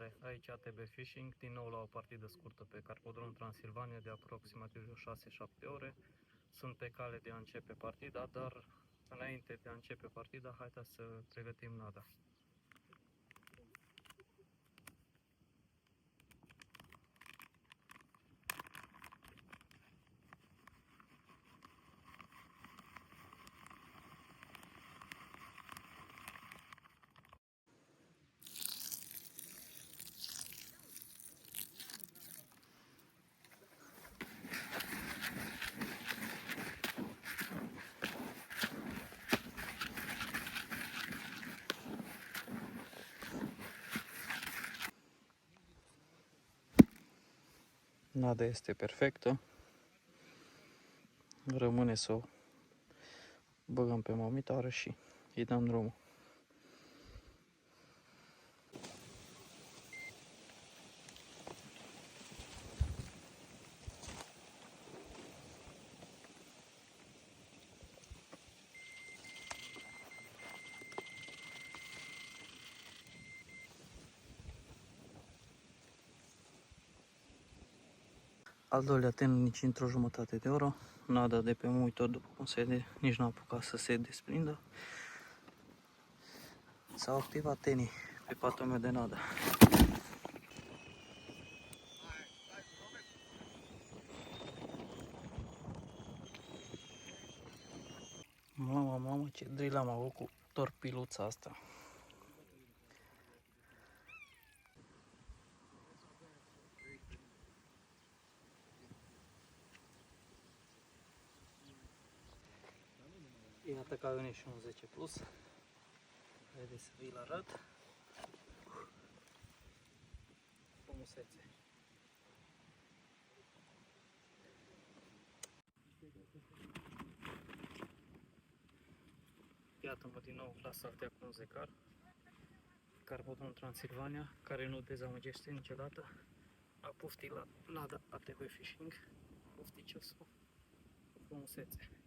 Salutare! Aici ATB Fishing, din nou la o partidă scurtă pe Carpodrom Transilvania de aproximativ 6-7 ore. Sunt pe cale de a începe partida, dar înainte de a începe partida, haideți să pregătim nada. Nada este perfectă. Rămâne să o băgăm pe momitară și îi dăm drumul. Al doilea ten nici într-o jumătate de oră. Nada de pe monitor, după cum se vede, nici n-a apucat să se desprindă. S-au activat tenii pe patul meu de nada. Mamă, ce drill am avut cu torpiluța asta. Iată că a venit și un 10 plus. Haideți să vi-l arăt. Frumusețe. Iată-mă din nou la saltea cu un zecar. Carpodrom Transilvania, care nu dezamăgește niciodată. A puftit la nada ATB Fishing. Pufticiosul. Frumusețe.